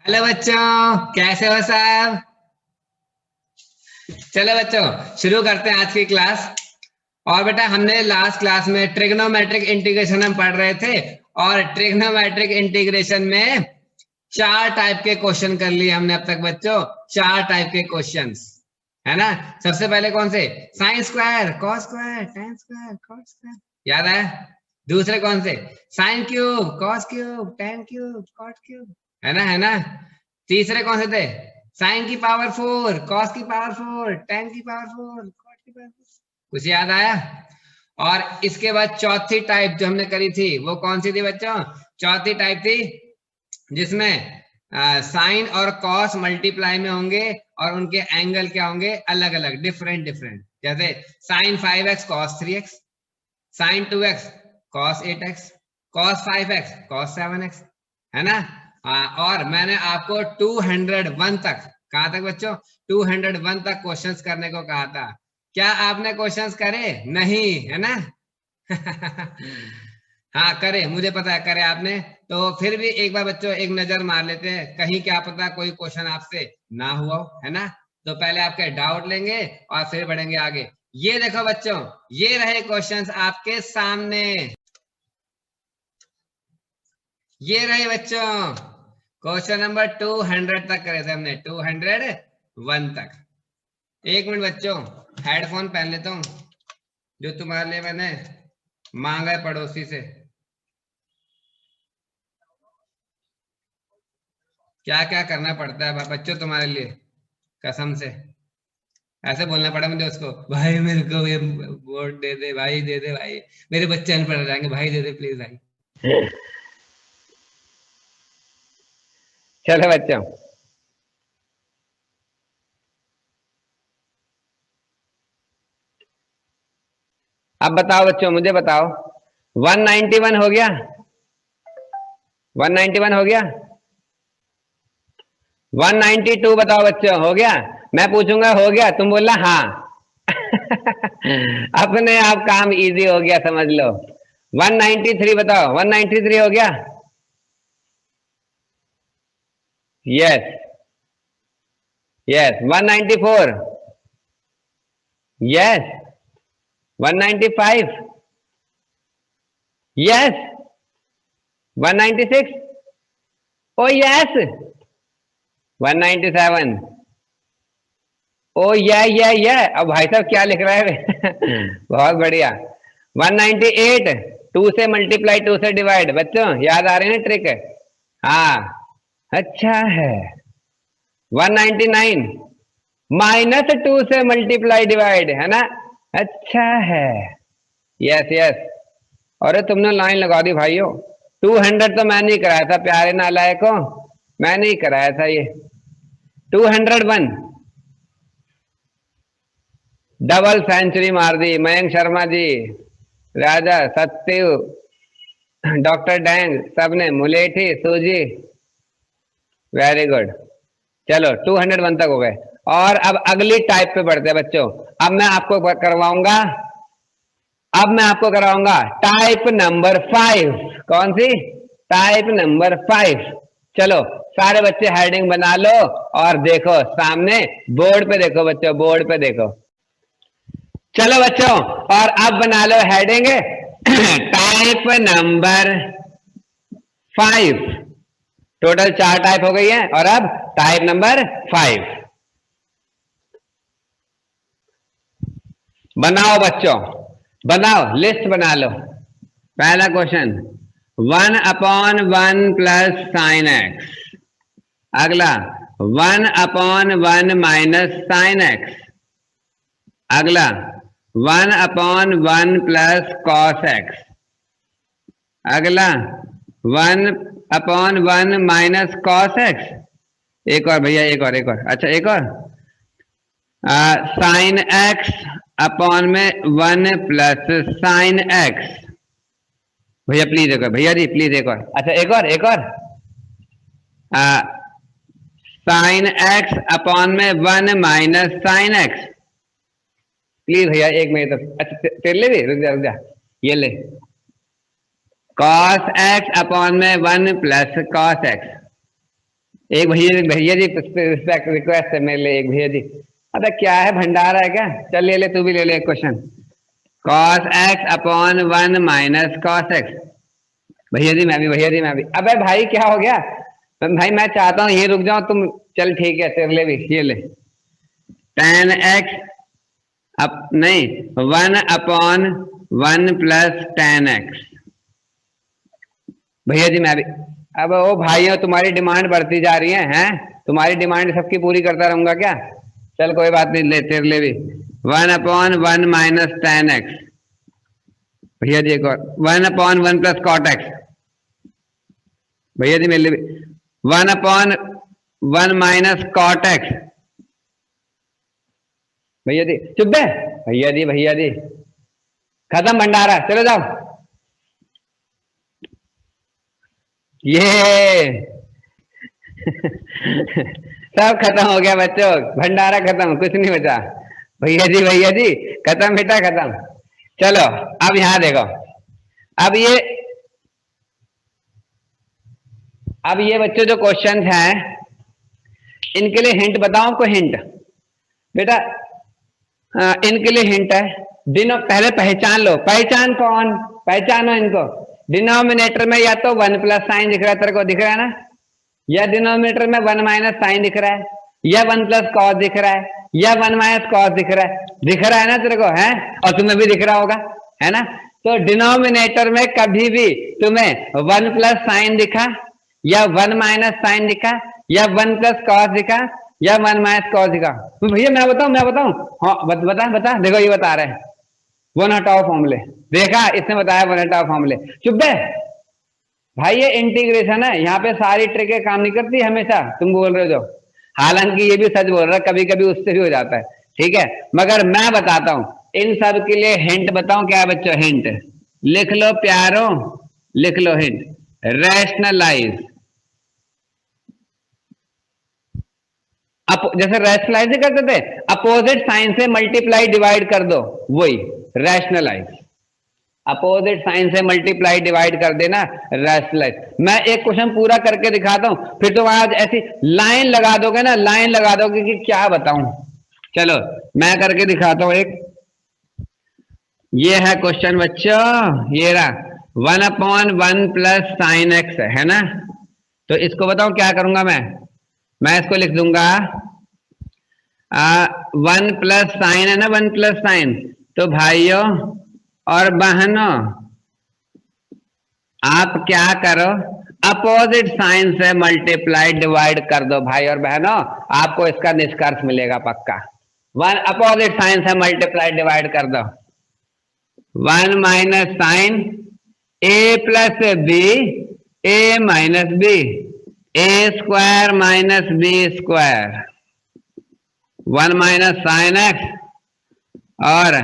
Hello बच्चों, कैसे हो सब। चलो बच्चों, शुरू करते हैं आज की क्लास। और बेटा, हमने लास्ट क्लास में ट्रिग्नोमेट्रिक इंटीग्रेशन हम पढ़ रहे थे। और ट्रिग्नोमेट्रिक इंटीग्रेशन में चार टाइप के क्वेश्चन कर लिए हमने अब तक बच्चों। चार टाइप के क्वेश्चंस है ना। सबसे पहले कौन से? Sine square, cos square, tan square, cot square, याद है। दूसरे कौन से? Sine cube, cos cube, tan cube, cot cube, है ना। तीसरे कौन से थे? साइन की पावर 4, कॉस की पावर 4, टेन की पावर 4, कॉट की पावर 4। कुछ याद आया? और इसके बाद चौथी टाइप जो हमने करी थी वो कौन सी थी बच्चों? चौथी टाइप थी जिसमें साइन और कॉस मल्टीप्लाई में होंगे और उनके एंगल क्या होंगे? अलग अलग, डिफरेंट डिफरेंट। जैसे sine 5x cos 3x, sine 2x cos 8x, cos 5x cos 7x, है ना। और मैंने आपको 201 तक, कहा तक बच्चों? 201 तक क्वेश्चंस करने को कहा था। क्या आपने क्वेश्चंस करे? नहीं, है ना। हाँ करे, मुझे पता है करे आपने। तो फिर भी एक बार बच्चों एक नजर मार लेते हैं, कहीं क्या पता कोई क्वेश्चन आपसे ना हुआ हो, है ना। तो पहले आपके डाउट लेंगे और फिर बढ़ेंगे आगे। ये देखो बच्चों, ये रहे क्वेश्चंस आपके सामने। ये रहे बच्चों, क्वेश्चन नंबर 200 तक करे थे हमने, 201 तक। एक मिनट बच्चों, हेडफोन पहन लेता हूं जो तुम्हारे लिए मैंने मांगा है पड़ोसी से। क्या क्या करना पड़ता है बच्चों तुम्हारे लिए, कसम से। ऐसे बोलना पड़ा मुझे उसको, भाई मेरे को ये बोर्ड दे दे भाई, दे दे भाई, मेरे बच्चे अनपढ़ हो जाएंगे भाई, दे दे प्लीज भाई। चलो बच्चों, अब बताओ बच्चों, मुझे बताओ 191 हो गया? 191 हो गया? 192 बताओ बच्चों, हो गया? मैं पूछूंगा हो गया, तुम बोलना हाँ। अपने आप काम इजी हो गया, समझ लो। 193 बताओ, 193 हो गया? Yes yes. 194? यस। 195? यस। 196? ओ यस। 197? ओ ये अब भाई साहब क्या लिख रहा है? बहुत बढ़िया। 198? 2 से मल्टीप्लाई, 2 से डिवाइड, बच्चों याद आ रहे हैं ट्रिक? हाँ, अच्छा है। 199? -2 से मल्टीप्लाई डिवाइड, है ना। अच्छा है। Yes yes. अरे तुमने लाइन लगा दी भाइयों। 200 तो मैं नहीं कराया था प्यारे नालायकों, मैं नहीं कराया था ये। 201? डबल सेंचुरी मार दी मयंक शर्मा जी, राजा, सत्यु, डॉक्टर डैंग, सबने, मुलेठी, सूजी, वेरी गुड। चलो 201 तक हो गए। और अब अगली टाइप पे बढ़ते हैं बच्चों। अब मैं आपको करवाऊंगा, टाइप नंबर 5। कौन सी? Type number 5। चलो सारे बच्चे हेडिंग बना लो और देखो सामने बोर्ड पे, देखो बच्चों बोर्ड पे देखो। चलो बच्चों, और अब बना लो heading type number 5। Total 4 type हो गई है और अब टाइप नंबर 5 बनाओ बच्चों, बनाओ, लिस्ट बना लो। पहला क्वेश्चन 1/1 प्लस साइन एक्स। अगला 1/1 माइनस साइन एक्स। अगला 1/1 प्लस कॉस एक्स। अगला 1/1 माइनस कॉस एक्स। एक और भैया, एक और अच्छा, एक और साइन एक्स अपॉन में 1 प्लस साइन एक्स। भैया प्लीज एक और, भैया जी प्लीज एक और, अच्छा एक और साइन एक्स अपॉन में 1 माइनस साइन एक्स। प्लीज भैया एक मिनट, अच्छा तेरे लिए भी, रुक जा, ये ले। कॉस एक्स अपॉन में 1 प्लस कॉस एक्स। एक भैया भैया जी रिस्पेक्ट रिक्वेस्ट है मेरे लिए, एक भैया जी। अबे क्या है, भंडारा है क्या? चल ले ले, तू भी ले ले एक question. cos x upon 1 minus cos x। भैया जी मैं भी, भैया जी मैं भी। अबे भाई क्या हो गया भाई, मैं चाहता हूँ ये रुक जाओ तुम। चल ठीक है, तेरे लिए भी ये ले। tan x अप नहीं 1 अपॉन 1 प्लस tan x। भैया जी मैं भी। अब ओ भाइयों, तुम्हारी डिमांड बढ़ती जा रही है हैं? तुम्हारी डिमांड सबकी पूरी करता रहूंगा क्या? चल कोई बात नहीं, ले तेरे लिए भी 1 अपॉन 1 माइनस tan x। भैया जी एक और 1 अपॉन 1 प्लस cot x। भैया जी मेरे लिए भी 1 अपॉन 1 माइनस cot x। भैया जी चुप है। भैया जी, भैया जी खत्म भंडारा, चलो जाओ। ये सब खत्म हो गया बच्चों, भंडारा खत्म, कुछ नहीं बचा। भैया जी, भैया जी खत्म बेटा खत्म। चलो अब यहां देखो। अब ये बच्चों जो क्वेश्चन हैं, इनके लिए हिंट बताओ आपको, हिंट बेटा। इनके लिए हिंट है। पहले पहचान लो, पहचान कौन, पहचानो इनको। डिनोमिनेटर में या तो 1 प्लस साइन दिख रहा है, तेरे को दिख रहा है ना? या डिनोमिनेटर में 1 माइनस साइन दिख रहा है, या 1 प्लस कॉस दिख रहा है, या 1 माइनस कॉस दिख रहा है। दिख रहा है ना तेरे को, है? और तुम्हें भी दिख रहा होगा, है ना? तो डिनोमिनेटर में कभी भी तुम्हें 1 प्लस साइन दिखा, या 1 माइनस साइन दिखा, या 1 प्लस कॉस दिखा, या 1 माइनस कॉस दिखा। भैया मैं बताऊं? हाँ बता बता। देखो ये बता रहे हैं वन हटाओ फॉर्मूले। देखा, इसने बताया वन हटाओ फॉर्मूले। चुप है भाई, ये इंटीग्रेशन है, यहाँ पे सारी ट्रिकें काम नहीं करती हमेशा, तुम बोल रहे हो जो। हालांकि ये भी सच बोल रहा है, कभी कभी उससे भी हो जाता है, ठीक है। मगर मैं बताता हूं इन सब के लिए हिंट बताऊं क्या बच्चों? हिंट लिख लो प्यारो, लिख लो हिंट। रैशनलाइज, जैसे रैशनलाइज करते थे, अपोजिट साइन से मल्टीप्लाई डिवाइड कर दो, वही रैशनलाइज। अपोजिट साइन से मल्टीप्लाई डिवाइड कर देना, रैशनलाइज। मैं एक क्वेश्चन पूरा करके दिखाता हूं, फिर तुम आज ऐसी लाइन लगा दोगे ना, लाइन लगा दोगे कि क्या बताऊं। चलो मैं करके दिखाता हूं एक। ये है क्वेश्चन बच्चों, ये रहा 1 अपॉन 1 प्लस साइन एक्स, है ना? तो इसको बताओ क्या करूंगा मैं इसको लिख दूंगा 1 प्लस साइन, है ना? 1 प्लस साइन। तो भाइयों और बहनों आप क्या करो, अपोजिट साइन से मल्टीप्लाई डिवाइड कर दो। भाई और बहनों आपको इसका निष्कर्ष मिलेगा पक्का। 1 अपोजिट साइन से मल्टीप्लाई डिवाइड कर दो। 1 minus sine A plus B, A minus B, A square minus B square. 1 minus sine x और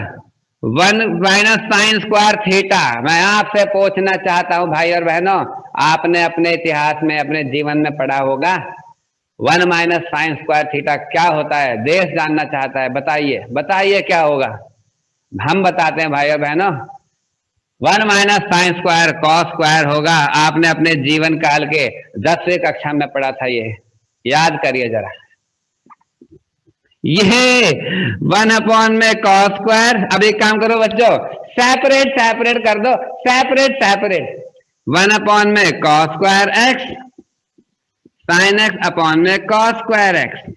1 माइनस साइन स्क्वायर थीटा। मैं आपसे पूछना चाहता हूं भाई और बहनों, आपने अपने इतिहास में, अपने जीवन में पढ़ा होगा 1 माइनस साइन स्क्वायर थीटा क्या होता है? देश जानना चाहता है, बताइए बताइए क्या होगा। हम बताते हैं भाई और बहनों, 1 minus sign square cos square होगा। आपने अपने जीवन काल के 10वीं कक्षा में पढ़ा था, ये याद करिए जरा। ये 1 अपॉन में कॉस स्क्वायर। अब एक काम करो बच्चों, सेपरेट सेपरेट कर दो, सेपरेट सेपरेट। 1 अपॉन में cos square x, sine x upon में cos square x.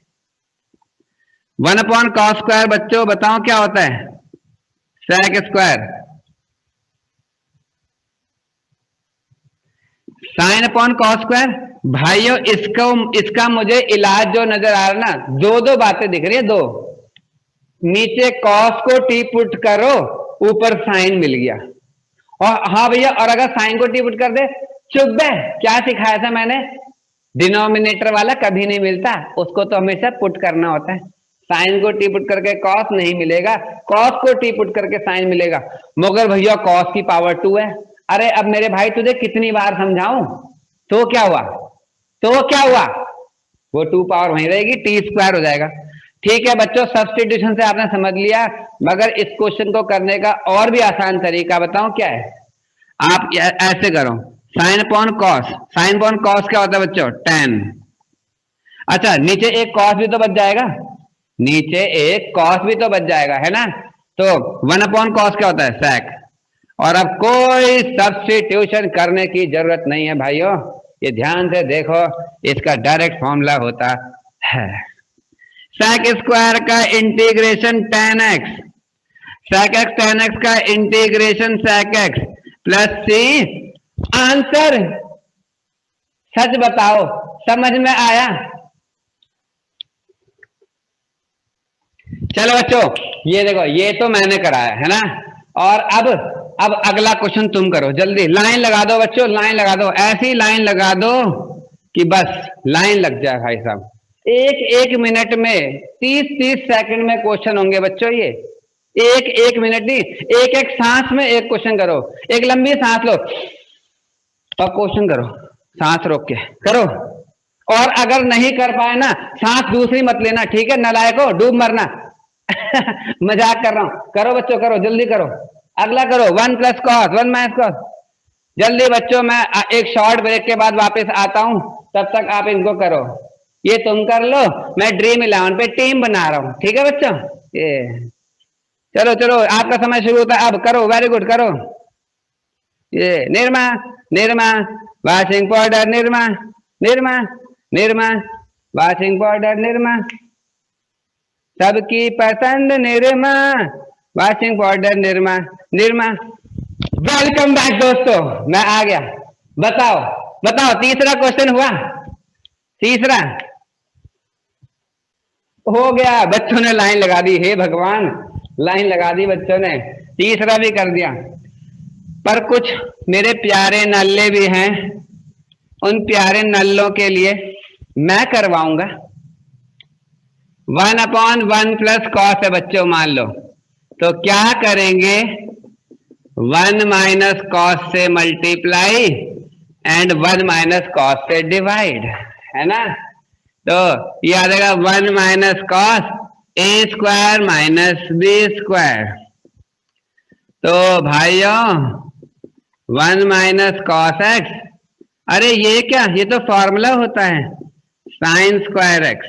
1 upon cos square बच्चों बताओ क्या होता है? Sec square. Sine upon cos square. भाइयों इसका मुझे इलाज जो नजर आ रहा ना, दो बातें दिख रही है, दो। नीचे कॉस को टी पुट करो, ऊपर साइन मिल गया। और हाँ भैया, और अगर साइन को टी पुट कर दे, चुप है, क्या सिखाया था मैंने? डिनोमिनेटर वाला कभी नहीं मिलता, उसको तो हमेशा पुट करना होता है। साइन को टी पुट करके कॉस नहीं मिलेगा, कॉस को टी पुट करके साइन मिलेगा। मगर भैया कॉस की पावर 2 है। अरे अब मेरे भाई तुझे कितनी बार समझाऊं? तो क्या हुआ? वो 2 पावर वहीं रहेगी, टी स्क्वायर हो जाएगा। ठीक है बच्चों, सब्स्टिट्यूशन से आपने समझ लिया। मगर इस क्वेश्चन को करने का और भी आसान तरीका बताऊं क्या है? आप ऐसे करो, sign upon cos. Sign upon cos क्या होता है बच्चों? tan। अच्छा नीचे एक कॉस भी तो बच जाएगा, नीचे एक कॉस भी तो बच जाएगा, है ना। तो 1/cos क्या होता है, sec। और अब कोई सब्स्टिट्यूशन करने की जरूरत नहीं है भाइयों, ये ध्यान से देखो, इसका डायरेक्ट फॉर्मूला होता है sec स्क्वायर का integration tan x, sec x tan x का integration sec x plus c। Answer सच बताओ, समझ में आया? चलो बच्चों, ये देखो, ये तो मैंने कराया है ना। और अब अगला क्वेश्चन तुम करो, जल्दी लाइन लगा दो बच्चों, लाइन लगा दो, ऐसी लाइन लगा दो कि बस लाइन लग जाए भाई साहब। एक एक मिनट में 30-30 सेकंड में क्वेश्चन होंगे बच्चों, ये एक एक मिनट नहीं, एक एक सांस में एक क्वेश्चन करो। एक लंबी सांस लो और क्वेश्चन करो, सांस रोक के करो। और अगर नहीं कर पाए ना, सांस दूसरी मत लेना, ठीक है नलायको, डूब मरना। मजाक कर रहा हूं, करो बच्चों, करो जल्दी करो, अगला करो। 1 + cos 1 - cos। जल्दी बच्चों, मैं एक शॉर्ट ब्रेक के बाद वापस आता हूं, तब तक आप इनको करो। ये तुम कर लो, मैं ड्रीम 11 पे टीम बना रहा हूं, ठीक है बच्चों। ये चलो चलो, आपका समय शुरू होता है, अब करो, वेरी गुड, करो। ये Nirma Nirma washing powder, Nirma Nirma Nirma washing powder, Nirma सबकी पसंद, Nirma washing powder, Nirma Nirma. Welcome back दोस्तों, मैं आ गया। बताओ बताओ, तीसरा क्वेश्चन हुआ, तीसरा हो गया। बच्चों ने लाइन लगा दी, हे भगवान, लाइन लगा दी बच्चों ने, तीसरा भी कर दिया। पर कुछ मेरे प्यारे नल्ले भी हैं, उन प्यारे नल्लों के लिए मैं करवाऊंगा। 1/1 + cos है बच्चों, मान लो, तो क्या करेंगे, 1 - cos से मल्टीप्लाई एंड 1 - cos से डिवाइड, है ना। तो ये आ जाएगा 1 - cos a² - b²। तो भाइयों 1 - cos x, अरे ये क्या, ये तो फॉर्मूला होता है, sin² x,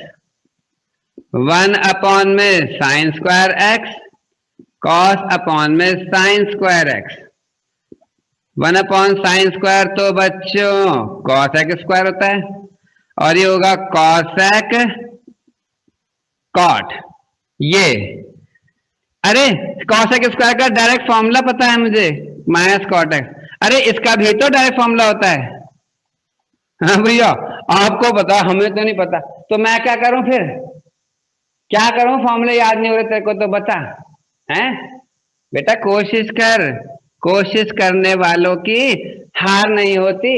1/में sin² x, cos/में sin² x। 1/sin² तो बच्चों cos² होता है, और ये होगा cosec cot। ये अरे cosec² का डायरेक्ट फॉर्मूला पता है मुझे, -cot x। अरे इसका भी तो डायरेक्ट फॉर्मूला होता है। हाँ भैया, आपको पता, हमें तो नहीं पता, तो मैं क्या करूं फिर, क्या करूं, फॉर्मूले याद नहीं हो रहे तेरे को तो बता। हैं बेटा, कोशिश कर, कोशिश करने वालों की हार नहीं होती।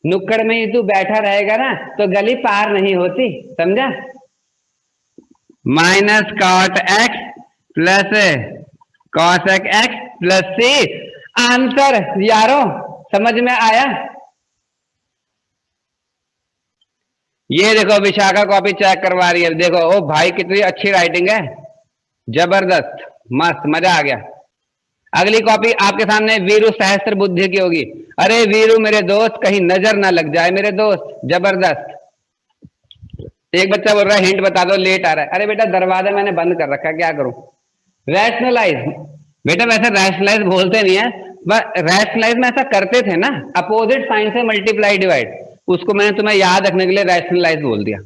नुक्कड़ में ही तू बैठा रहेगा ना तो गली पार नहीं होती, समझा। -cot x plus cosec x plus c। Answer यारों समझ में आया? ये देखो विशाखा कॉपी चेक करवा रही है, देखो, ओ भाई कितनी अच्छी राइटिंग है, जबरदस्त, मस्त, मजा आ गया। अगली कॉपी आपके सामने वीरू सहस्त्र बुद्धि की होगी। अरे वीरू मेरे दोस्त, कहीं नजर ना लग जाए मेरे दोस्त, जबरदस्त। एक बच्चा बोल रहा है हिंट बता दो, लेट आ रहा है। अरे बेटा दरवाजा मैंने बंद कर रखा है, क्या करूं। रैशनलाइज, बेटा वैसे रैशनलाइज बोलते नहीं है, रैशनलाइज में ऐसा करते थे ना, अपोजिट साइन से मल्टीप्लाई डिवाइड, उसको मैंने तुम्हें याद रखने के लिए रैशनलाइज बोल दिया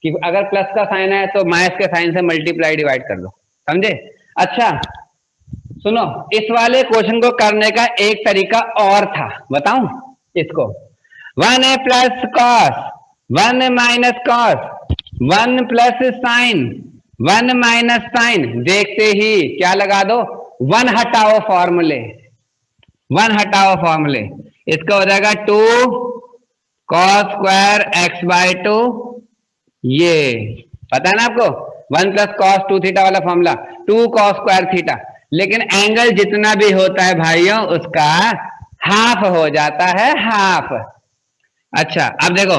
कि अगर प्लस का साइन है तो माइनस के साइन से मल्टीप्लाई डिवाइड कर दो, समझे। अच्छा सुनो, इस वाले क्वेश्चन को करने का एक तरीका और था, बताऊं इसको। 1a + cos 1 - cos 1 + sin 1 - sin, देखते ही क्या लगा दो, 1 हटाओ फॉर्मूले, 1 हटाओ फॉर्मूले, इसका हो जाएगा 2 cos² x/2। ये पता है ना आपको, 1 + cos 2θ वाला फॉर्मूला, 2 cos² थीटा। लेकिन एंगल जितना भी होता है भाइयों उसका हाफ हो जाता है, हाफ। अच्छा अब देखो,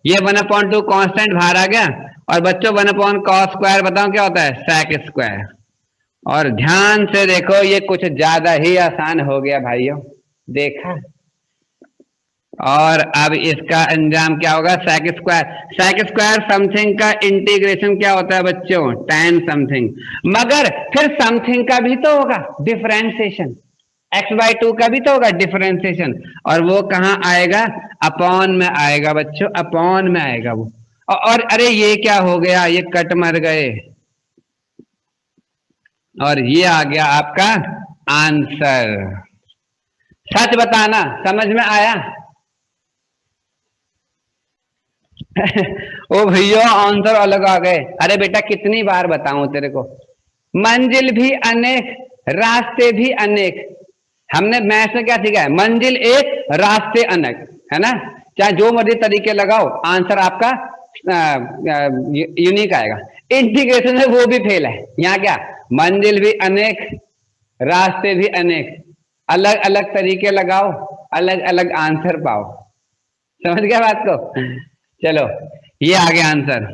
ये 1/2 कांस्टेंट बाहर आ गया, और बच्चों 1/cos² बताओ क्या होता है, sec²। और ध्यान से देखो, ये कुछ ज्यादा ही आसान हो गया भाइयों, देखा। और अब इसका अंजाम क्या होगा, sec square. Sec square something का इंटीग्रेशन क्या होता है बच्चों, tan समथिंग। मगर फिर समथिंग का भी तो होगा डिफरेंशिएशन, x/2 का भी तो होगा डिफरेंशिएशन, और वो कहाँ आएगा, अपॉन में आएगा बच्चों, अपॉन में आएगा वो। और अरे ये क्या हो गया, ये कट मर गए, और ये आ गया आपका आंसर। सच बताना, समझ में आया? ओ भैया आंसर अलग आ गए। अरे बेटा कितनी बार बताऊं तेरे को, मंजिल भी अनेक, रास्ते भी अनेक। हमने मैथ में क्या सीखा है, मंजिल एक, रास्ते अनेक, है ना? चाहे जो मर्जी तरीके लगाओ, आंसर आपका यूनिक आएगा। इंटीग्रेशन में वो भी फेल है। यहाँ क्या, मंजिल भी अनेक, रास्ते भी अनेक, अलग अलग तरीके लगाओ, अलग अलग आंसर पाओ। समझ गया बात को? चलो ये आ गया आंसर।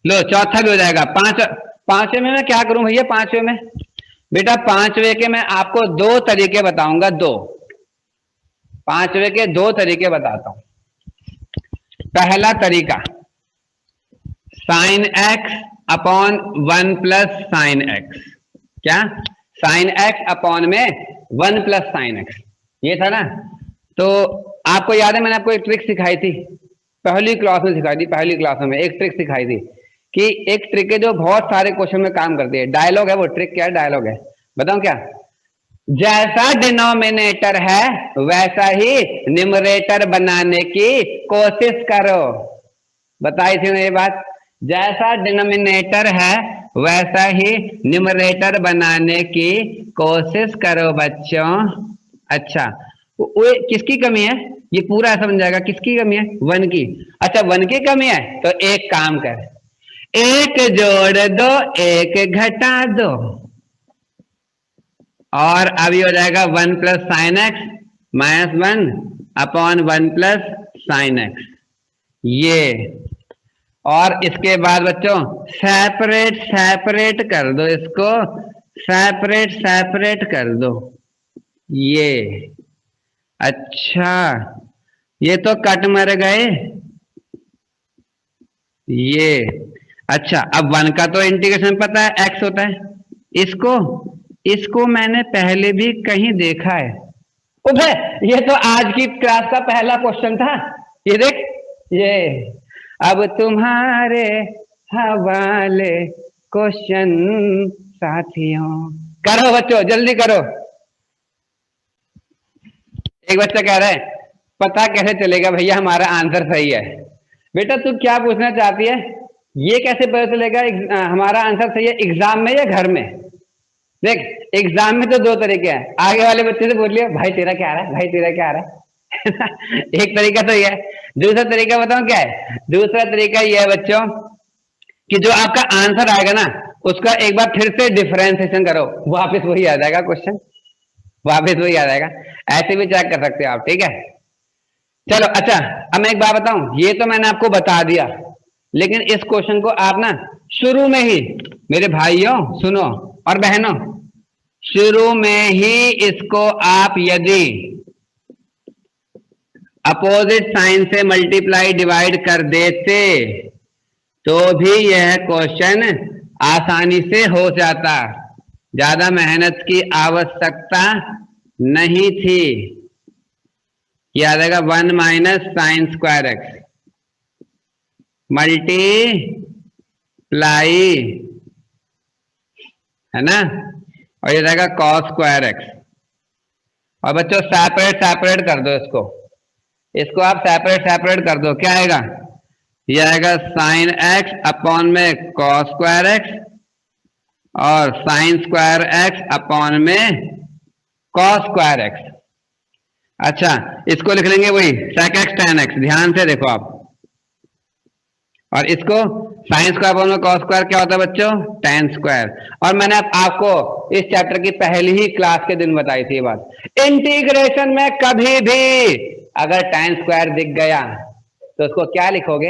लो चौथा भी हो जाएगा। पांचवें में मैं क्या करूं भैया, पांचवें में बेटा, पांचवें के मैं आपको दो तरीके बताऊंगा, पांचवें के दो तरीके बताता हूं। पहला तरीका sin x upon 1 plus sine x. क्या, sin x अपॉन में 1 प्लस साइन एक्स, ये था ना? तो आपको याद है मैंने आपको एक ट्रिक सिखाई थी, पहली क्लास में सिखाई थी, पहली क्लास में एक ट्रिक सिखाई थी कि एक ट्रिक है जो बहुत सारे क्वेश्चन में काम करती है। डायलॉग है वो, ट्रिक क्या है, डायलॉग है। बताऊं क्या, जैसा डिनोमिनेटर है वैसा ही न्यूमरेटर बनाने की कोशिश करो। बताई थी ना ये बात, जैसा डिनोमिनेटर है वैसा ही न्यूमरेटर बनाने की कोशिश करो बच्चों। अच्छा, वो किसकी कमी है, ये पूरा समझ जाएगा, किसकी कमी है, 1 की। अच्छा 1 की कमी है तो एक काम कर, एक जोड़ दो, एक घटा दो, और अभी हो जाएगा 1 plus sine x minus 1 upon 1 plus sine x, ये। और इसके बाद बच्चों सेपरेट कर दो इसको, सेपरेट कर दो, ये। अच्छा ये तो कट मर गए, ये। अच्छा अब 1 का तो इंटीग्रेशन पता है, x होता है। इसको मैंने पहले भी कहीं देखा है। उधर, ये तो आज की क्लास का पहला क्वेश्चन था, ये देख, ये। अब तुम्हारे हवाले क्वेश्चन साथियों, करो बच्चों जल्दी करो। एक बच्चा कह रहा है पता कैसे चलेगा भैया हमारा आंसर सही है। बेटा तू क्या पूछना चाहती है, ये कैसे पता चलेगा हमारा आंसर सही है, एग्जाम में या घर में? देख एग्जाम में तो दो तरीके हैं, आगे वाले बच्चे से बोल लिया भाई तेरा क्या आ रहा है, भाई तेरा क्या आ रहा है। एक तरीका तो ये है। दूसरा तरीका बताऊं क्या है, दूसरा तरीका ये है बच्चों कि जो आपका आंसर आएगा ना उसका एक बार फिर से डिफरेंशिएशन करो, वापस वही आ जाएगा क्वेश्चन, वापस वही आ जाएगा। ऐसे भी चेक कर सकते हो आप, ठीक है। चलो अच्छा अब मैं एक बात बताऊं, ये तो मैंने आपको बता दिया, लेकिन इस क्वेश्चन को आप ना शुरू में ही, मेरे भाइयों सुनो और बहनों, शुरू में ही इसको आप यदि अपोजिट साइन से मल्टीप्लाई डिवाइड कर देते तो भी यह क्वेश्चन आसानी से हो जाता, ज्यादा मेहनत की आवश्यकता नहीं थी। याद आएगा 1 minus sine square x multiply, है ना, और ये रहेगा कॉस स्क्वायर एक्स। और बच्चों सेपरेट कर दो इसको आप सेपरेट कर दो, क्या आएगा, ये आएगा साइन एक्स अपॉन में कॉस स्क्वायर एक्स और साइन स्क्वायर एक्स अपॉन में कॉस स्क्वायर एक्स। अच्छा इसको लिख लेंगे वही सेक एक्स टेन एक्स, ध्यान से देखो आप, और इसको साइन स्क्वायर अपॉन में कॉस स्क्वायर क्या होता है बच्चों, टेन स्क्वायर। और मैंने आपको इस चैप्टर की पहली ही क्लास के दिन बताई थी ये बात, इंटीग्रेशन में कभी भी अगर टेन स्क्वायर दिख गया तो उसको क्या लिखोगे,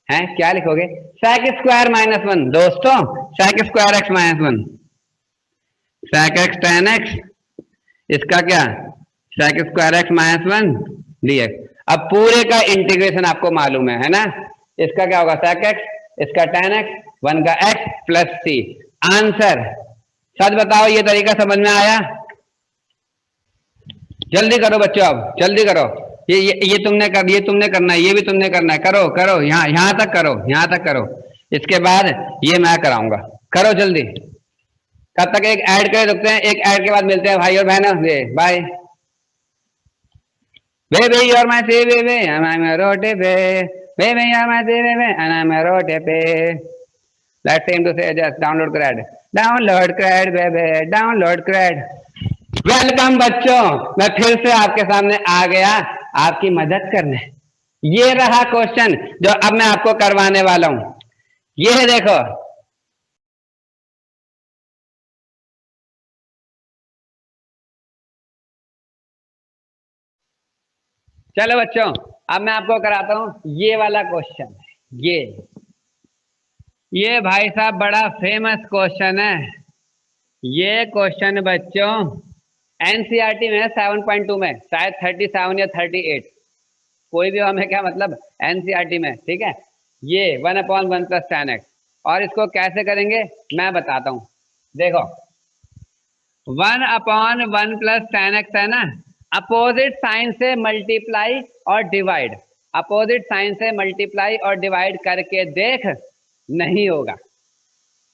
हैं क्या लिखोगे, सेक स्क्वायर माइनस 1। दोस्तों sec square x minus 1, sec x tan x, इसका क्या sec square x minus 1 dx। अब पूरे का इंटीग्रेशन आपको मालूम है ना। इसका क्या होगा sec x, इसका tan x, 1 का x प्लस c। आंसर सच बताओ, ये तरीका समझ में आया? जल्दी करो बच्चों, अब जल्दी करो। ये तुमने करना है, ये भी तुमने करना है। करो करो, यहाँ तक करो, यहाँ तक करो। इसके बाद ये मैं कराऊंगा, करो जल्दी। कब तक एक ऐड करे रुकते हैं, एक ऐड के बाद मिलते हैं भाई और बहनों। Bye. Baby, you're my sea baby, and I'm a rotepe. Baby, you're my sea baby, and I'm a rotepe. Let's seem to say just download CRAD. Download CRAD, baby, download CRAD. Welcome बच्चों, मैं फिर से आपके सामने आ गया आपकी मदद करने। ये रहा क्वेश्चन जो अब मैं आपको करवाने वाला हूं। ये देखो, चलो बच्चों, अब मैं आपको कराता हूं ये वाला क्वेश्चन। ये भाई साहब बड़ा फेमस क्वेश्चन है। ये क्वेश्चन बच्चों एनसीईआरटी में 7.2 में, शायद 37 या 38, कोई भी हमें क्या मतलब, एनसीईआरटी में, ठीक है। ये 1/1 + tan x, और इसको कैसे करेंगे मैं बताता हूं। देखो 1/1 + tan x है ना, अपोजिट साइन से मल्टीप्लाई और डिवाइड, अपोजिट साइन से मल्टीप्लाई और डिवाइड करके देख। नहीं होगा,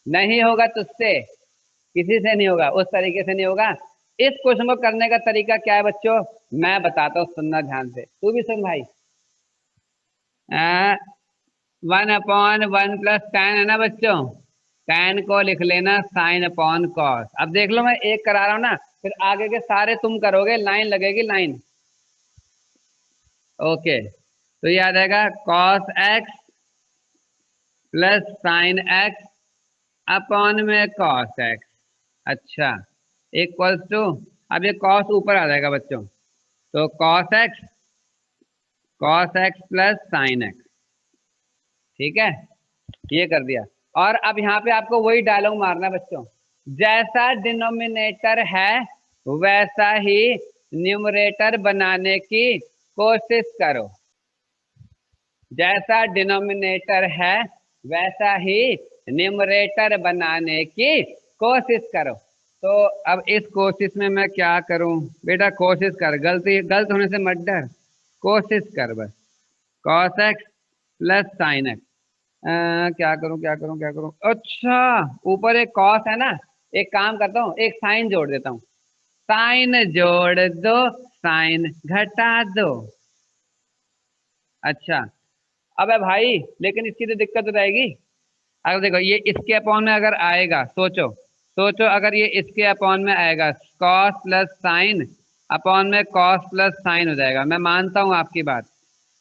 नहीं होगा, तुझसे किसी से नहीं होगा, उस तरीके से नहीं होगा। इस क्वेश्चन को करने का तरीका क्या है बच्चों, मैं बताता हूँ, सुनना ध्यान से, तू भी सुन भाई। 1/1 + tan है ना बच्चों, tan को लिख लेना sin/cos। अब देख लो, मैं एक करा रहा हूं ना, फिर आगे के सारे तुम करोगे, लाइन लगेगी, लाइन। ओके, तो याद आएगा cos x + sin x upon में cos x। अच्छा, इक्वल्स टू, अब ये cos ऊपर आ जाएगा बच्चों, तो cos x + sin x, ठीक है, ये कर दिया। और अब यहाँ पे आपको वही डायलॉग मारना है बच्चों, जैसा डिनोमिनेटर है वैसा ही न्यूमरेटर बनाने की कोशिश करो। जैसा डिनोमिनेटर है वैसा ही न्यूमरेटर बनाने की कोशिश करो। तो अब इस कोशिश में मैं क्या करूं बेटा, कोशिश कर, गलत होने से मत डर, कोशिश कर बस। cos x + sin x, क्या करूं, अच्छा ऊपर एक cos है ना, एक काम करता हूँ, एक साइन जोड़ देता हूँ, साइन जोड़ दो, साइन घटा दो। अच्छा, अब है भाई, लेकिन इसकी तो दिक्कत हो जाएगी। अगर देखो ये इसके अपॉन में अगर आएगा, सोचो अगर ये इसके अपॉन में आएगा, cos + sin अपॉन में cos + sin हो जाएगा। मैं मानता हूँ आपकी बात,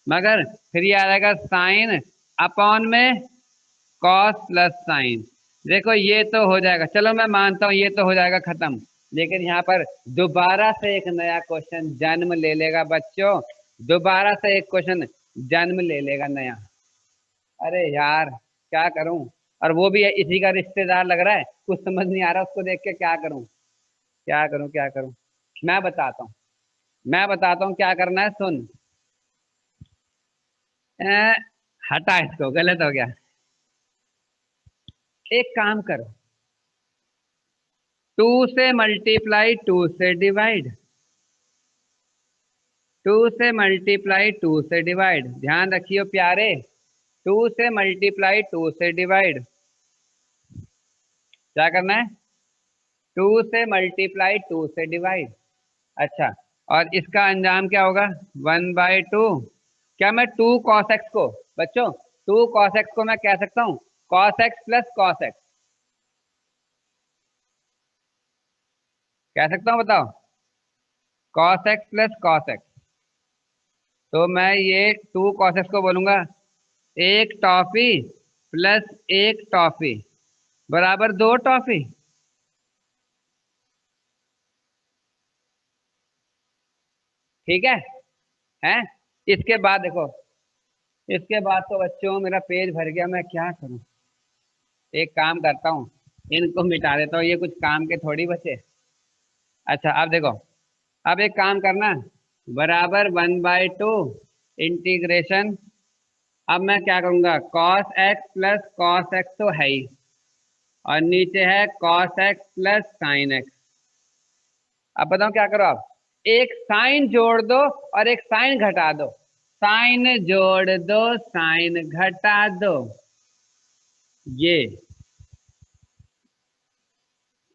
मगर फिर ये आ जाएगा sin अपॉन में cos + sin। देखो ये तो हो जाएगा, चलो मैं मानता हूँ ये तो हो जाएगा खत्म, लेकिन यहाँ पर दोबारा से एक नया क्वेश्चन जन्म ले लेगा बच्चों, दोबारा से एक क्वेश्चन जन्म ले लेगा नया। अरे यार क्या करूं, और वो भी इसी का रिश्तेदार लग रहा है, कुछ समझ नहीं आ रहा उसको देख के, क्या करूं क्या करूं क्या करूं। मैं बताता हूं क्या करना है, सुन। हटा इसको, गलत हो गया। एक काम करो, 2 से मल्टीप्लाई 2 से डिवाइड, 2 से मल्टीप्लाई 2 से डिवाइड, ध्यान रखियो प्यारे, 2 से मल्टीप्लाई 2 से डिवाइड। क्या करना है, 2 से मल्टीप्लाई 2 से डिवाइड। अच्छा, और इसका अंजाम क्या होगा, 1/2। क्या मैं 2 cos x को बच्चों, 2 cos x को मैं कह सकता हूँ cos x + cos x, कह सकता हूँ, बताओ, cos x + cos x। तो मैं ये 2 cos x को बोलूंगा एक टॉफी प्लस एक टॉफी बराबर 2 टॉफी। ठीक है, हैं? इसके बाद देखो, इसके बाद तो बच्चों मेरा पेज भर गया, मैं क्या करूं। एक काम करता हूं, इनको मिटा देता हूं, ये कुछ काम के थोड़ी बचे। अच्छा अब देखो, अब एक काम करना, बराबर 1/2 इंटीग्रेशन, अब मैं क्या करूंगा, cos x plus cos x तो है ही, और नीचे है cos x plus sin x। अब बताओ क्या करो, आप एक साइन जोड़ दो और एक साइन घटा दो, साइन जोड़ दो साइन घटा दो, ये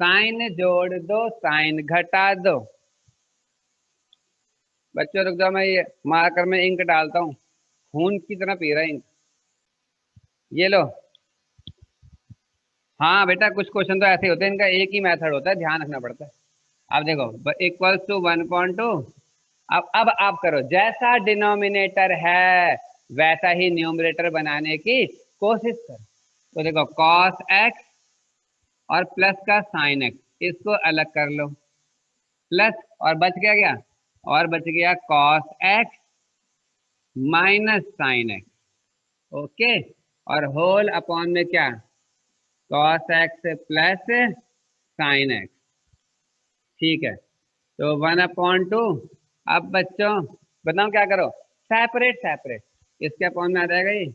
साइन जोड़ दो साइन घटा दो। बच्चों रुक जाओ, मैं ये मार्कर में इंक डालता हूँ, खून की तरह पी रहा है इंक, ये लो। हाँ बेटा, कुछ क्वेश्चन तो ऐसे होते हैं, इनका एक ही मेथड होता है, ध्यान रखना पड़ता है। अब देखो इक्वल्स टू 1.2। अब आप करो, जैसा डिनोमिनेटर है वैसा ही न्यूमरेटर बनाने की कोशिश करो। तो देखो cos x और प्लस का sin x, इसको अलग कर लो, प्लस और बच गया क्या, और बच गया cos x minus sin x, okay, और होल अपॉन में क्या, cos x plus sin x, ठीक है। तो 1/2। अब बच्चों बताओ क्या करो, सेपरेट सेपरेट, इसके अपॉन में आ जाएगा ये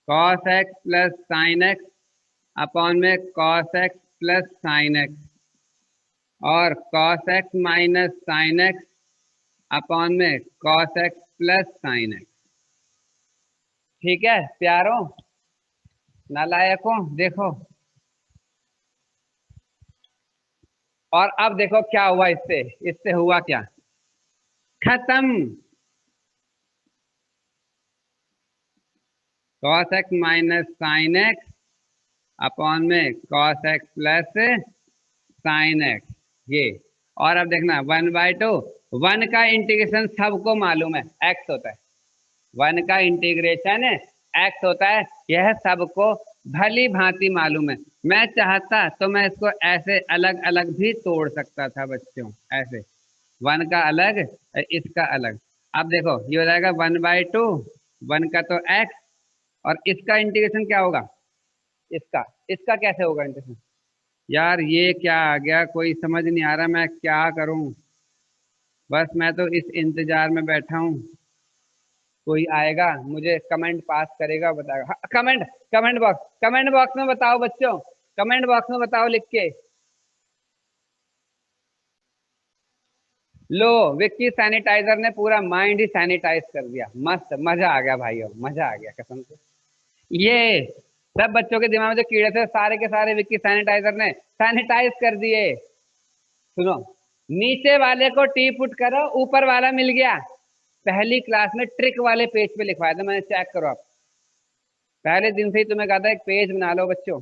cos x plus sin x upon में cos x plus sin x, और cos x minus sin x upon में cos x plus sin x। ठीक है प्यारों, नालायकों, देखो, और अब देखो क्या हुआ, इससे हुआ क्या, खत्म। cos x minus sin x upon में cos x plus sin x, ये। और अब देखना 1/2, 1 का इंटीग्रेशन सबको मालूम है x होता है, 1 का इंटीग्रेशन x होता है, यह सबको भली भांति मालूम है। मैं चाहता तो मैं इसको ऐसे अलग अलग भी तोड़ सकता था बच्चों, ऐसे 1 का अलग इसका अलग। अब देखो ये हो जाएगा 1/2, 1 का तो x, और इसका इंटीग्रेशन क्या होगा, इसका इसका कैसे होगा इंटीग्रेशन, यार ये क्या आ गया, कोई समझ नहीं आ रहा, मैं क्या करूं, बस मैं तो इस इंतजार में बैठा हूं, कोई आएगा मुझे कमेंट पास करेगा, बताएगा। हाँ, कमेंट बॉक्स में बताओ बच्चों, कमेंट बॉक्स में बताओ लिख के। लो, विक्की सैनिटाइजर ने पूरा माइंड ही सैनिटाइज कर दिया, मस्त, मजा आ गया भाइयों, मजा आ गया कसम से। ये सब बच्चों के दिमाग में जो कीड़े थे सारे के सारे विक्की सैनिटाइजर ने सैनिटाइज कर दिए। सुनो, नीचे वाले को टी पुट करो, ऊपर वाला मिल गया। पहली क्लास में ट्रिक वाले पेज पे लिखवाया था मैंने, चेक करो आप, पहले दिन से ही तुम्हें कहा था एक पेज बना लो बच्चों,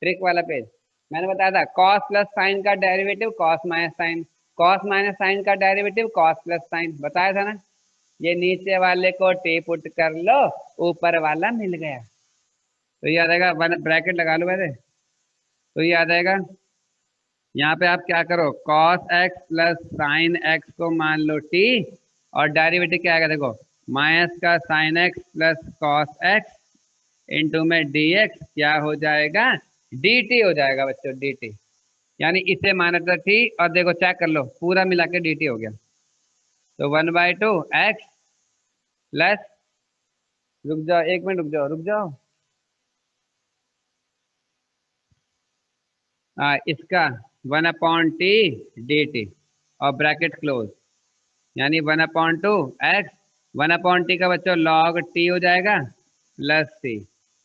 ट्रिक वाला पेज। मैंने बताया था cos प्लस साइन का derivative cos minus sine, cos minus sine का डेरिवेटिव cos प्लस साइन, बताया था ना। ये नीचे वाले को टी पुट कर लो, ऊपर वाला मिल गया। तो ये आ जाएगा, ब्रैकेट लगा लो वैसे, तो ये आ जाएगा, यहाँ पे आप क्या करो, cos x plus sine x को मान लो t, और डेरिवेटिव क्या आएगा देखो, माइनस का sine x plus cos x into में dx क्या हो जाएगा, dt हो जाएगा बच्चों, dt, यानी इसे माना था t, और देखो चेक कर लो पूरा मिला के dt हो गया। तो 1/2 x प्लस, रुक जाओ एक मिनट, रुक जाओ, इसका 1/t dt, और ब्रैकेट क्लोज, यानी 1/2 x, 1/t का बच्चों log t हो जाएगा प्लस c,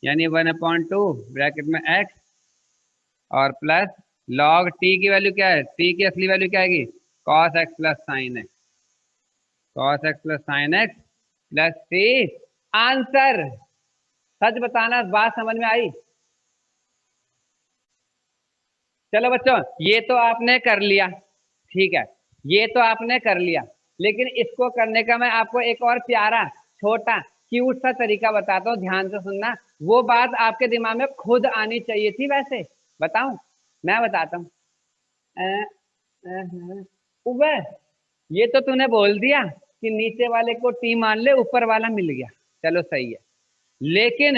यानी 1/2 ब्रैकेट में x और प्लस log t की वैल्यू क्या है, t की असली वैल्यू क्या आएगी, cos x plus sine x, cos x plus sine x plus c। Answer, सच बताना, बात समझ में आई। चलो बच्चों, ये तो आपने कर लिया, ठीक है, ये तो आपने कर लिया, लेकिन इसको करने का मैं आपको एक और प्यारा छोटा क्यूट सा तरीका बताता हूँ, ध्यान से सुनना। वो बात आपके दिमाग में खुद आनी चाहिए थी, वैसे बताऊं, मैं बताता हूँ। उबे, ये तो तूने बोल दिया कि नीचे वाले को टी मान ले, ऊपर वाला मिल गया, चलो सही है, लेकिन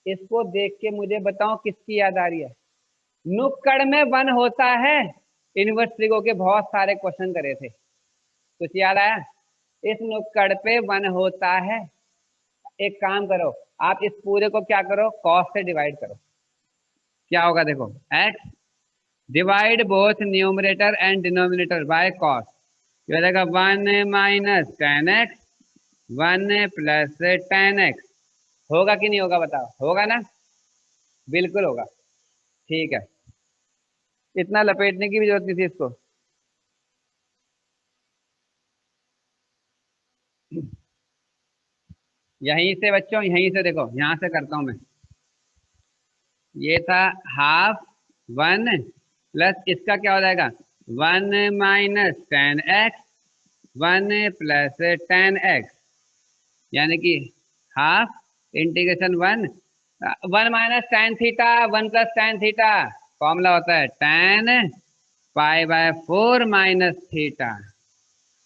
इसको देख के मुझे बताओ किसकी याद आ रही है, नुक्कड़ में वन होता है, यूनिवर्सिटी के बहुत सारे क्वेश्चन करे थे, कुछ याद आया, इस नुक्कड़ पे 1 होता है। एक काम करो, आप इस पूरे को क्या करो, कॉस से डिवाइड करो। क्या होगा देखो, x divide both numerator and denominator by cos. ये हो जाएगा 1 माइनस 10x 1 प्लस 10x। होगा कि नहीं होगा बताओ, होगा ना, बिल्कुल होगा। ठीक है, इतना लपेटने की भी जरूरत नहीं थी इसको। यहीं से बच्चों, यहीं से देखो, यहां से करता हूं मैं। ये था हाफ 1 प्लस इसका क्या हो जाएगा 1 माइनस 10x 1 प्लस 10x, यानी कि half integration 1 minus tan theta 1 plus tan theta, formula होता है ten pi by 4 minus theta.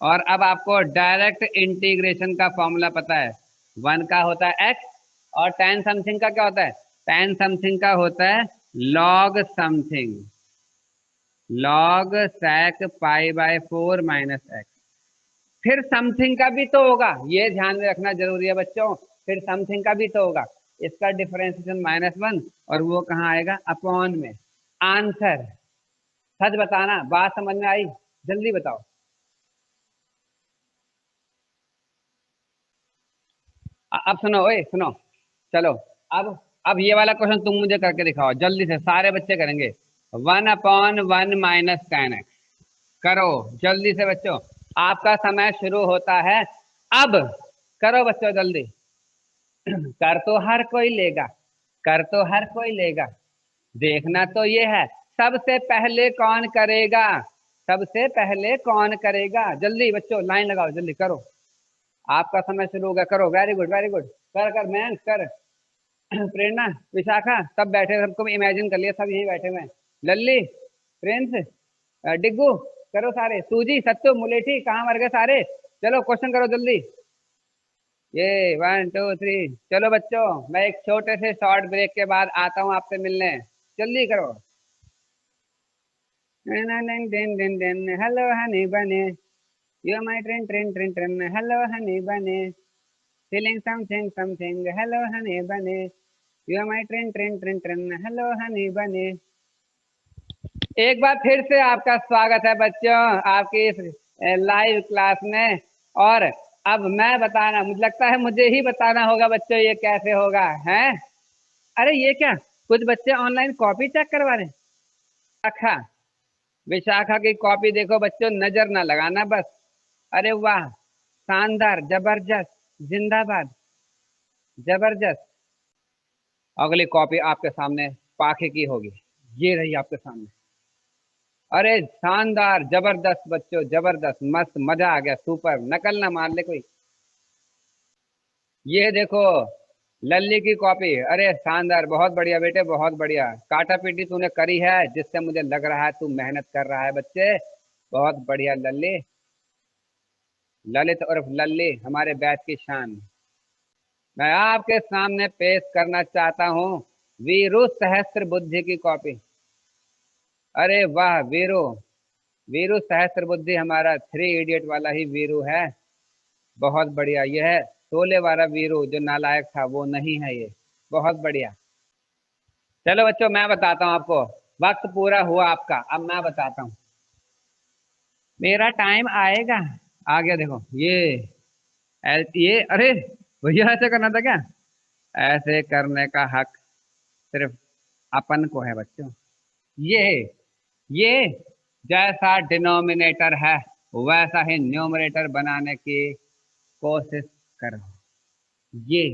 और अब आपको डायरेक्ट इंटीग्रेशन का फॉर्मूला पता है, 1 का होता है x और टेन समथिंग का क्या होता है, टेन समथिंग का होता है log something, log sec pi by 4 minus x। फिर समथिंग का भी तो होगा, ये ध्यान में रखना जरूरी है बच्चों, फिर समथिंग का भी तो होगा, इसका डिफरेंशिएशन -1 और वो कहाँ आएगा अपॉन में। आंसर सच बताना, बात समझ में आई, जल्दी बताओ। अब सुनो, ओए सुनो, चलो अब ये वाला क्वेश्चन तुम मुझे करके दिखाओ जल्दी से, सारे बच्चे करेंगे। 1/1 माइनस 10x, करो जल्दी से बच्चों, आपका समय शुरू होता है अब। करो बच्चों जल्दी। कर तो हर कोई लेगा, कर तो हर कोई लेगा, देखना तो ये है सबसे पहले कौन करेगा, सबसे पहले कौन करेगा। जल्दी बच्चों लाइन लगाओ, जल्दी करो, आपका समय शुरू होगा, करो। वेरी गुड वेरी गुड, कर कर मैं कर। प्रेरणा, विशाखा, सब बैठे, सबको इमेजिन कर लिया, सब यहीं बैठे हुए हैं। लल्ली, प्रिंस, डिग्गू, करो सारे। सूजी, सत्तू, मुलेठी, कहाँ मर गए सारे, चलो क्वेश्चन करो जल्दी। ये 1 2 3, चलो बच्चों मैं एक छोटे से शॉर्ट ब्रेक के बाद आता हूँ आपसे मिलने, जल्दी करो। Hello honey bunny, you my train train train train, hello honey bunny, feeling something something, hello honey bunny, you my train train train train, hello honey bunny. एक बार फिर से आपका स्वागत है बच्चों आपकी इस लाइव क्लास में। और अब मैं बताना, मुझे लगता है मुझे ही बताना होगा बच्चों ये कैसे होगा, हैं? अरे ये क्या, कुछ बच्चे ऑनलाइन कॉपी चेक करवा रहे हैं। विशाखा, विशाखा की कॉपी देखो बच्चों, नजर ना लगाना बस। अरे वाह, शानदार, जबरदस्त, जिंदाबाद, जबरदस्त। अगली कॉपी आपके सामने पाखे की होगी, ये रही आपके सामने। अरे शानदार, जबरदस्त बच्चों, जबरदस्त, मस्त, मजा आ गया, सुपर, नकल ना मार ले कोई। ये देखो लल्ली की कॉपी, अरे शानदार, बहुत बढ़िया बेटे, बहुत बढ़िया, काटा पीटी तूने करी है, जिससे मुझे लग रहा है तू मेहनत कर रहा है बच्चे, बहुत बढ़िया लल्ली। ललित उर्फ लल्ली हमारे बैच की शान। मैं आपके सामने पेश करना चाहता हूँ वीरू सहस्त्र बुद्धि की कॉपी। अरे वाह वीरू, वीरू सहस्त्र बुद्धि हमारा 3 इडियट वाला ही वीरू है, बहुत बढ़िया। यह है शोले वाला वीरू जो नालायक था, वो नहीं है ये, बहुत बढ़िया। चलो बच्चों मैं बताता हूँ आपको, वक्त पूरा हुआ आपका, अब मैं बताता हूँ, मेरा टाइम आएगा। आ गया देखो, ये अरे भैया ऐसे करना था क्या, ऐसे करने का हक सिर्फ अपन को है बच्चों। ये ये जैसा डिनोमिनेटर है वैसा ही न्यूमरेटर बनाने की कोशिश करो। ये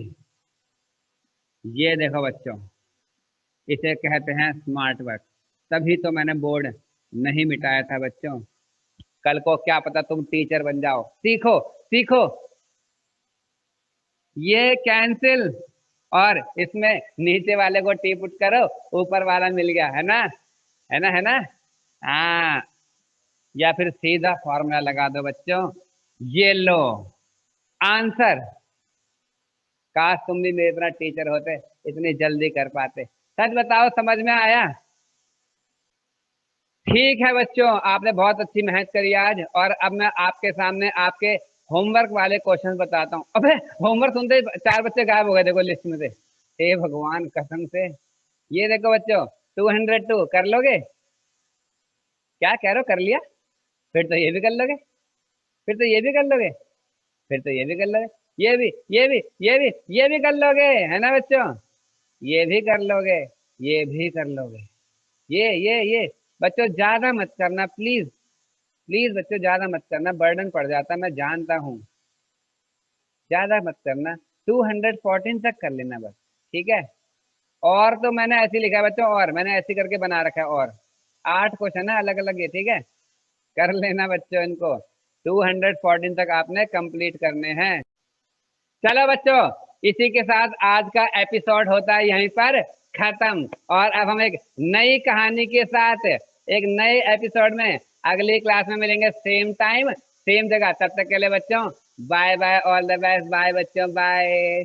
ये देखो बच्चों, इसे कहते हैं स्मार्ट वर्क। तभी तो मैंने बोर्ड नहीं मिटाया था बच्चों, कल को क्या पता तुम टीचर बन जाओ। सीखो सीखो, ये कैंसिल और इसमें नीचे वाले को टी पुट करो, ऊपर वाला मिल गया, है ना, है ना, है ना। हाँ, या फिर सीधा फॉर्मूला लगा दो बच्चों, ये लो आंसर। काश तुम भी मेरी तरह टीचर होते, इतनी जल्दी कर पाते। सच बताओ समझ में आया? ठीक है बच्चों, आपने बहुत अच्छी मेहनत करी आज, और अब मैं आपके सामने आपके होमवर्क वाले क्वेश्चन बताता हूँ। अबे होमवर्क सुनते ही 4 बच्चे गायब हो गए, देखो लिस्ट में से। हे भगवान कसम से। ये देखो बच्चों 202 कर लोगे? क्या कह रहे हो, कर लिया? फिर तो ये भी कर लोगे, फिर तो ये भी कर लोगे, फिर तो ये भी कर लोगे, ये भी, ये भी, ये भी, ये भी कर लोगे, है ना बच्चों? ये भी कर लोगे, ये भी कर लोगे। ये बच्चों ज्यादा मत करना प्लीज, प्लीज बच्चों ज्यादा मत करना, बर्डन पड़ जाता है, मैं जानता हूँ। ज्यादा मत करना, 214 तक कर लेना बस, ठीक है? और तो मैंने ऐसे लिखा है बच्चों, और मैंने ऐसे करके बना रखा है, और 8 क्वेश्चन है अलग अलग, ये ठीक है? कर लेना बच्चों इनको, 214 तक आपने कंप्लीट करने हैं। चलो बच्चों, इसी के साथ आज का एपिसोड होता है यहीं पर खत्म, और अब हम एक नई कहानी के साथ एक नए एपिसोड में अगली क्लास में मिलेंगे, सेम टाइम सेम जगह। तब तक के लिए बच्चों bye bye, all the best, bye बच्चों, बाय।